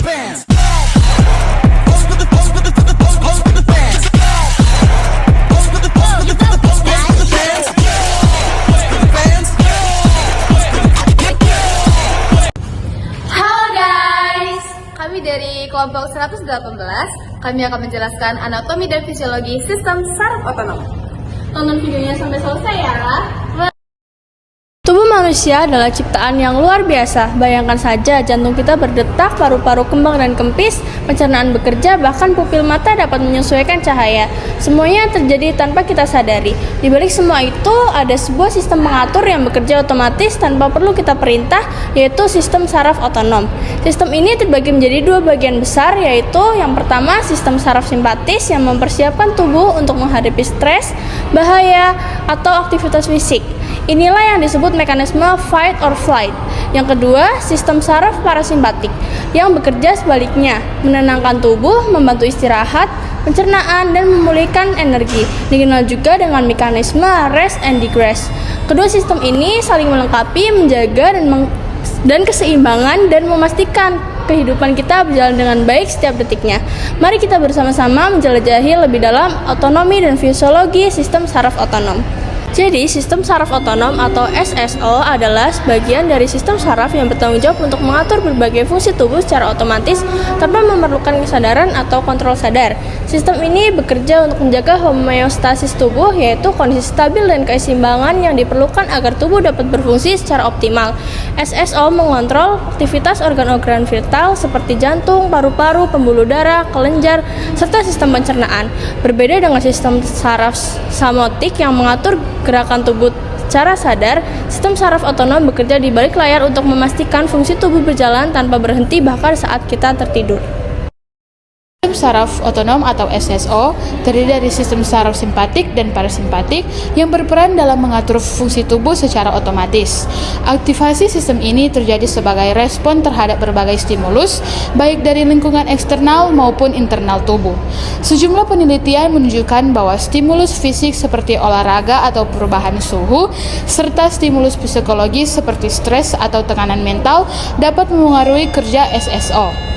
Kami dari kelompok 118, kami akan menjelaskan anatomi dan fisiologi sistem saraf otonom. Tonton videonya sampai selesai ya. Tubuh manusia adalah ciptaan yang luar biasa. Bayangkan saja jantung kita berdetak, paru-paru kembang dan kempis, pencernaan bekerja, bahkan pupil mata dapat menyesuaikan cahaya. Semuanya terjadi tanpa kita sadari. Di balik semua itu ada sebuah sistem pengatur yang bekerja otomatis tanpa perlu kita perintah, yaitu sistem saraf otonom. Sistem ini terbagi menjadi dua bagian besar, yaitu yang pertama sistem saraf simpatis yang mempersiapkan tubuh untuk menghadapi stres, bahaya, atau aktivitas fisik. Inilah yang disebut mekanisme fight or flight. Yang kedua, sistem saraf parasimpatik yang bekerja sebaliknya, menenangkan tubuh, membantu istirahat, pencernaan, dan memulihkan energi. Dikenal juga dengan mekanisme rest and digest. Kedua sistem ini saling melengkapi, menjaga dan keseimbangan dan memastikan kehidupan kita berjalan dengan baik setiap detiknya. Mari kita bersama-sama menjelajahi lebih dalam otonomi dan fisiologi sistem saraf otonom. Jadi, sistem saraf otonom atau SSO adalah sebagian dari sistem saraf yang bertanggung jawab untuk mengatur berbagai fungsi tubuh secara otomatis tanpa memerlukan kesadaran atau kontrol sadar. Sistem ini bekerja untuk menjaga homeostasis tubuh, yaitu kondisi stabil dan keseimbangan yang diperlukan agar tubuh dapat berfungsi secara optimal. SSO mengontrol aktivitas organ-organ vital seperti jantung, paru-paru, pembuluh darah, kelenjar, serta sistem pencernaan. Berbeda dengan sistem saraf somatik yang mengatur gerakan tubuh secara sadar, sistem saraf otonom bekerja di balik layar untuk memastikan fungsi tubuh berjalan tanpa berhenti bahkan saat kita tertidur. Sistem saraf otonom atau SSO terdiri dari sistem saraf simpatik dan parasimpatik yang berperan dalam mengatur fungsi tubuh secara otomatis. Aktivasi sistem ini terjadi sebagai respon terhadap berbagai stimulus, baik dari lingkungan eksternal maupun internal tubuh. Sejumlah penelitian menunjukkan bahwa stimulus fisik seperti olahraga atau perubahan suhu, serta stimulus psikologis seperti stres atau tekanan mental dapat memengaruhi kerja SSO.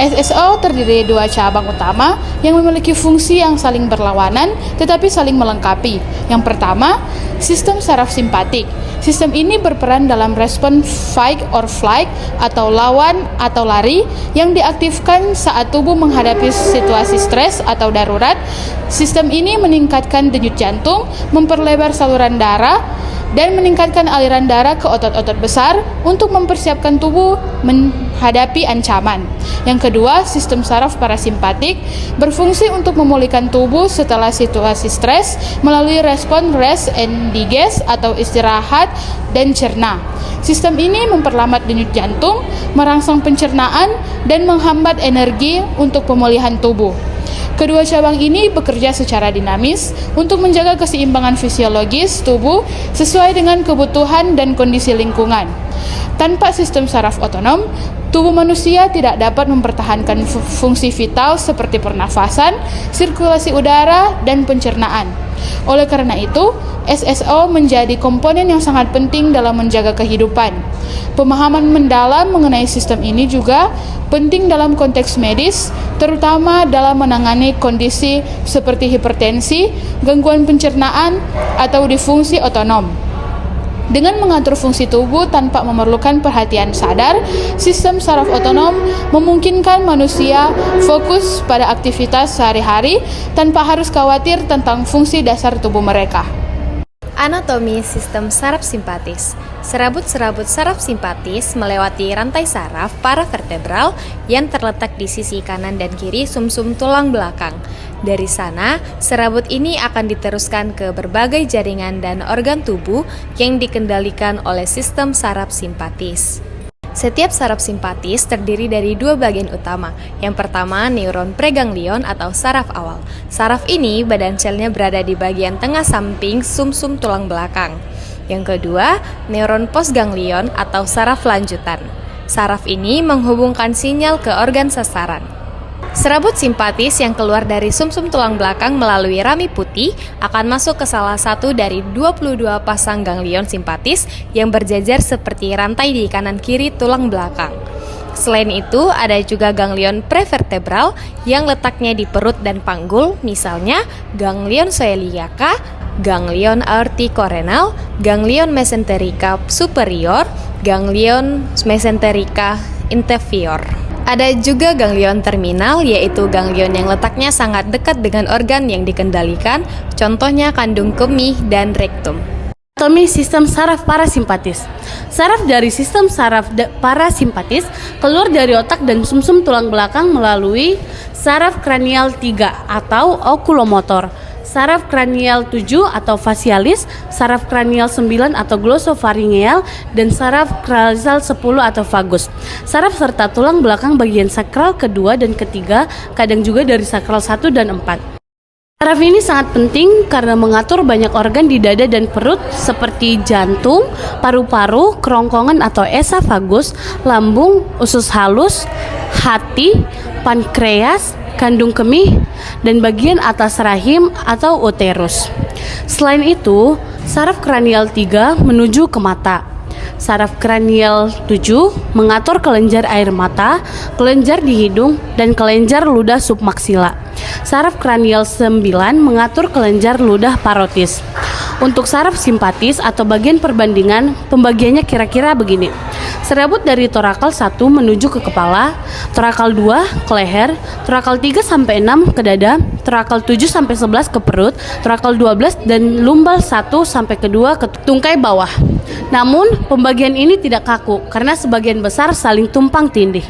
SSO terdiri dari dua cabang utama yang memiliki fungsi yang saling berlawanan tetapi saling melengkapi. Yang pertama, sistem saraf simpatik. Sistem ini berperan dalam respon fight or flight atau lawan atau lari yang diaktifkan saat tubuh menghadapi situasi stres atau darurat. Sistem ini meningkatkan denyut jantung, memperlebar saluran darah, dan meningkatkan aliran darah ke otot-otot besar untuk mempersiapkan tubuh menghadapi ancaman. Yang kedua, sistem saraf parasimpatik berfungsi untuk memulihkan tubuh setelah situasi stres melalui respon rest and digest atau istirahat dan cerna. Sistem ini memperlambat denyut jantung, merangsang pencernaan, dan menghambat energi untuk pemulihan tubuh. Kedua cabang ini bekerja secara dinamis untuk menjaga keseimbangan fisiologis tubuh sesuai dengan kebutuhan dan kondisi lingkungan. Tanpa sistem saraf otonom, tubuh manusia tidak dapat mempertahankan fungsi vital seperti pernafasan, sirkulasi udara, dan pencernaan. Oleh karena itu, SSO menjadi komponen yang sangat penting dalam menjaga kehidupan. Pemahaman mendalam mengenai sistem ini juga penting dalam konteks medis, terutama dalam menangani kondisi seperti hipertensi, gangguan pencernaan, atau disfungsi otonom. Dengan mengatur fungsi tubuh tanpa memerlukan perhatian sadar, sistem saraf otonom memungkinkan manusia fokus pada aktivitas sehari-hari tanpa harus khawatir tentang fungsi dasar tubuh mereka. Anatomi sistem saraf simpatis. Serabut-serabut saraf simpatis melewati rantai saraf paravertebral yang terletak di sisi kanan dan kiri sumsum tulang belakang. Dari sana, serabut ini akan diteruskan ke berbagai jaringan dan organ tubuh yang dikendalikan oleh sistem saraf simpatis. Setiap saraf simpatis terdiri dari dua bagian utama. Yang pertama, neuron preganglion atau saraf awal. Saraf ini badan selnya berada di bagian tengah samping sumsum tulang belakang. Yang kedua, neuron postganglion atau saraf lanjutan. Saraf ini menghubungkan sinyal ke organ sasaran. Serabut simpatis yang keluar dari sumsum tulang belakang melalui rami putih akan masuk ke salah satu dari 22 pasang ganglion simpatis yang berjajar seperti rantai di kanan kiri tulang belakang. Selain itu, ada juga ganglion prevertebral yang letaknya di perut dan panggul, misalnya ganglion coeliaca, ganglion aorticorenal, ganglion mesenterica superior, ganglion mesenterica inferior. Ada juga ganglion terminal, yaitu ganglion yang letaknya sangat dekat dengan organ yang dikendalikan, contohnya kandung kemih dan rektum. Anatomi sistem saraf parasimpatis. Saraf dari sistem saraf parasimpatis keluar dari otak dan sumsum tulang belakang melalui saraf kranial 3 atau okulomotor, saraf kranial 7 atau facialis, saraf kranial 9 atau glosopharyngeal, dan saraf kranial 10 atau vagus. Saraf serta tulang belakang bagian sakral kedua dan ketiga, kadang juga dari sakral 1 dan 4. Saraf ini sangat penting karena mengatur banyak organ di dada dan perut seperti jantung, paru-paru, kerongkongan atau esofagus, lambung, usus halus, hati, pankreas, kandung kemih, dan bagian atas rahim atau uterus. Selain itu, saraf kranial 3 menuju ke mata. Saraf kranial 7 mengatur kelenjar air mata, kelenjar di hidung, dan kelenjar ludah submaksila. Saraf kranial 9 mengatur kelenjar ludah parotis. Untuk saraf simpatis atau bagian perbandingan, pembagiannya kira-kira begini. Serabut dari torakal 1 menuju ke kepala, torakal 2 ke leher, torakal 3 sampai 6 ke dada, torakal 7 sampai 11 ke perut, torakal 12 dan lumbal 1 sampai ke 2 ke tungkai bawah. Namun, pembagian ini tidak kaku karena sebagian besar saling tumpang tindih.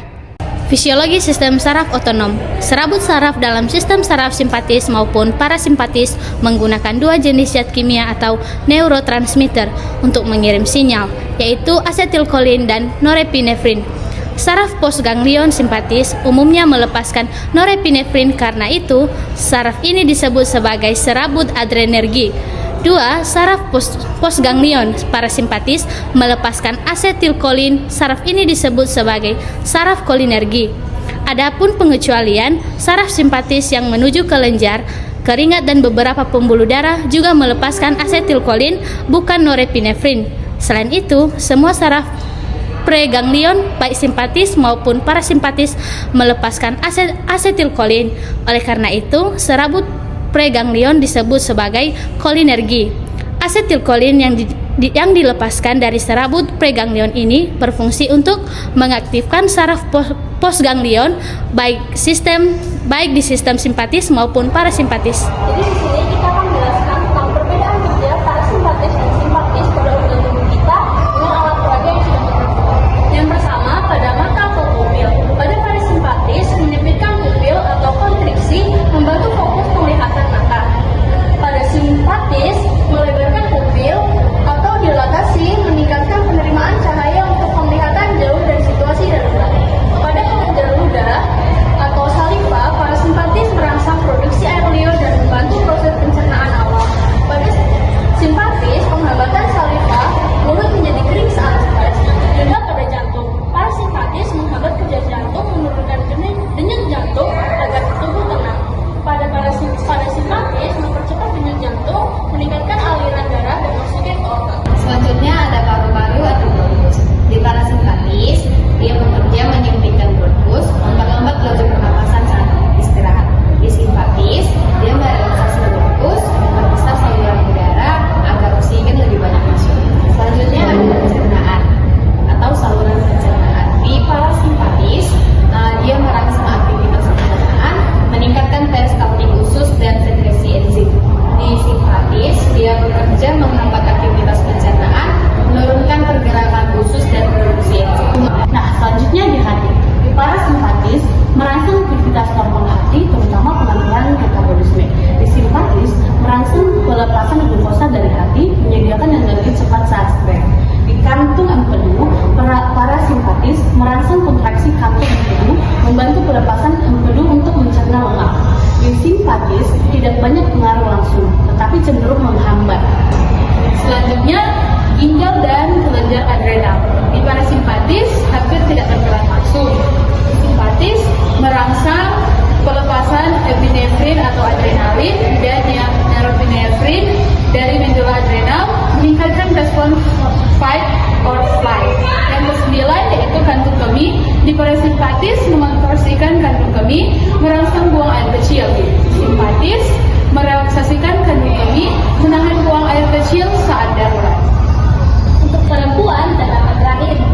Fisiologi sistem saraf otonom. Serabut saraf dalam sistem saraf simpatis maupun parasimpatis menggunakan dua jenis zat kimia atau neurotransmitter untuk mengirim sinyal, yaitu asetilkolin dan norepinefrin. Saraf postganglion simpatis umumnya melepaskan norepinefrin, karena itu saraf ini disebut sebagai serabut adrenergi. 2. Saraf postganglion parasimpatis melepaskan asetilkolin. Saraf ini disebut sebagai saraf kolinergi. Adapun pengecualian, saraf simpatis yang menuju ke lenjar, keringat dan beberapa pembuluh darah juga melepaskan asetilkolin, bukan norepinefrin. Selain itu, semua saraf preganglion baik simpatis maupun parasimpatis melepaskan asetilkolin. Oleh karena itu, serabut preganglion disebut sebagai kolinergi. Asetilkolin yang dilepaskan dari serabut preganglion ini berfungsi untuk mengaktifkan saraf postganglion baik di sistem simpatis maupun parasimpatis. Jadi di sini kita akan menjelaskan tentang perbedaan kerja parasimpatis dan simpatis pada organ tubuh kita dengan alat peraga yang sudah tertentu. Yang pertama, pada mata atau pupil. Pada parasimpatis, menyempitkan pupil atau kontriksi membantu fokus penglihatan mata. Pada simpatis, melebarkan pupil atau dilatasi meningkatkan penerimaan cahaya untuk penglihatan jauh dari situasi darurat. Pada kelenjar ludah atau saliva, parasimpatis merangsang produksi air liur dan membantu proses pencernaan awal. Pada simpatis, penghambatan saliva, mulut menjadi kering saat stres. Juga pada jantung, parasimpatis menghambat kerja jantung, menurunkan denyut jantung agar tubuh tenang. Pada simpatis, mempercepat denyut jantung, meningkatkan aliran darah dan oksigen ke otak. Selanjutnya ada paru-paru atau bronkus. Di parasimpatis, dia bekerja menyempitkan bronkus, memperlambat laju pernapasan saat istirahat. Di simpatis, dia merelaksasi bronkus, memperbesar saluran udara agar oksigen lebih banyak masuk. Selanjutnya ada pencernaan atau saluran pencernaan. Di parasimpatis, dia merangsang aktivitas pencernaan, meningkatkan peristaltik usus dan sekresi enzim. Di simpatis, dia bekerja menghambat aktivitas pencernaan, menurunkan pergerakan usus dan produksi enzim. Nah, selanjutnya di hati. Di parasimpatis merangsang aktivitas hormon hati, terutama pengambilan metabolisme. Di simpatis merangsang pelepasan glukosa dari hati, menyediakan energi cepat saat stres. Di kantung empedu, parasimpatis merangsang kontraksi kantung empedu, membantu pelepasan empedu untuk mencerna lemak. Di simpatis tidak banyak pengaruh langsung, tetapi cenderung menghambat. Selanjutnya, ginjal dan kelenjar adrenal. Di parasimpatis hampir tidak berperan langsung. Di simpatis merangsang pelepasan epinefrin atau adrenalin dan norepinefrin dari medula adrenal, meningkatkan respons fight or flight. Yang ke-9 yaitu kantung kemih. Di Simpatis mengontorsikan kandung kemih, merangsang buang air kecil. Simpatis merelaksasikan kandung kemih, menahan buang air kecil saat darurat. Untuk perempuan terdapat rahim.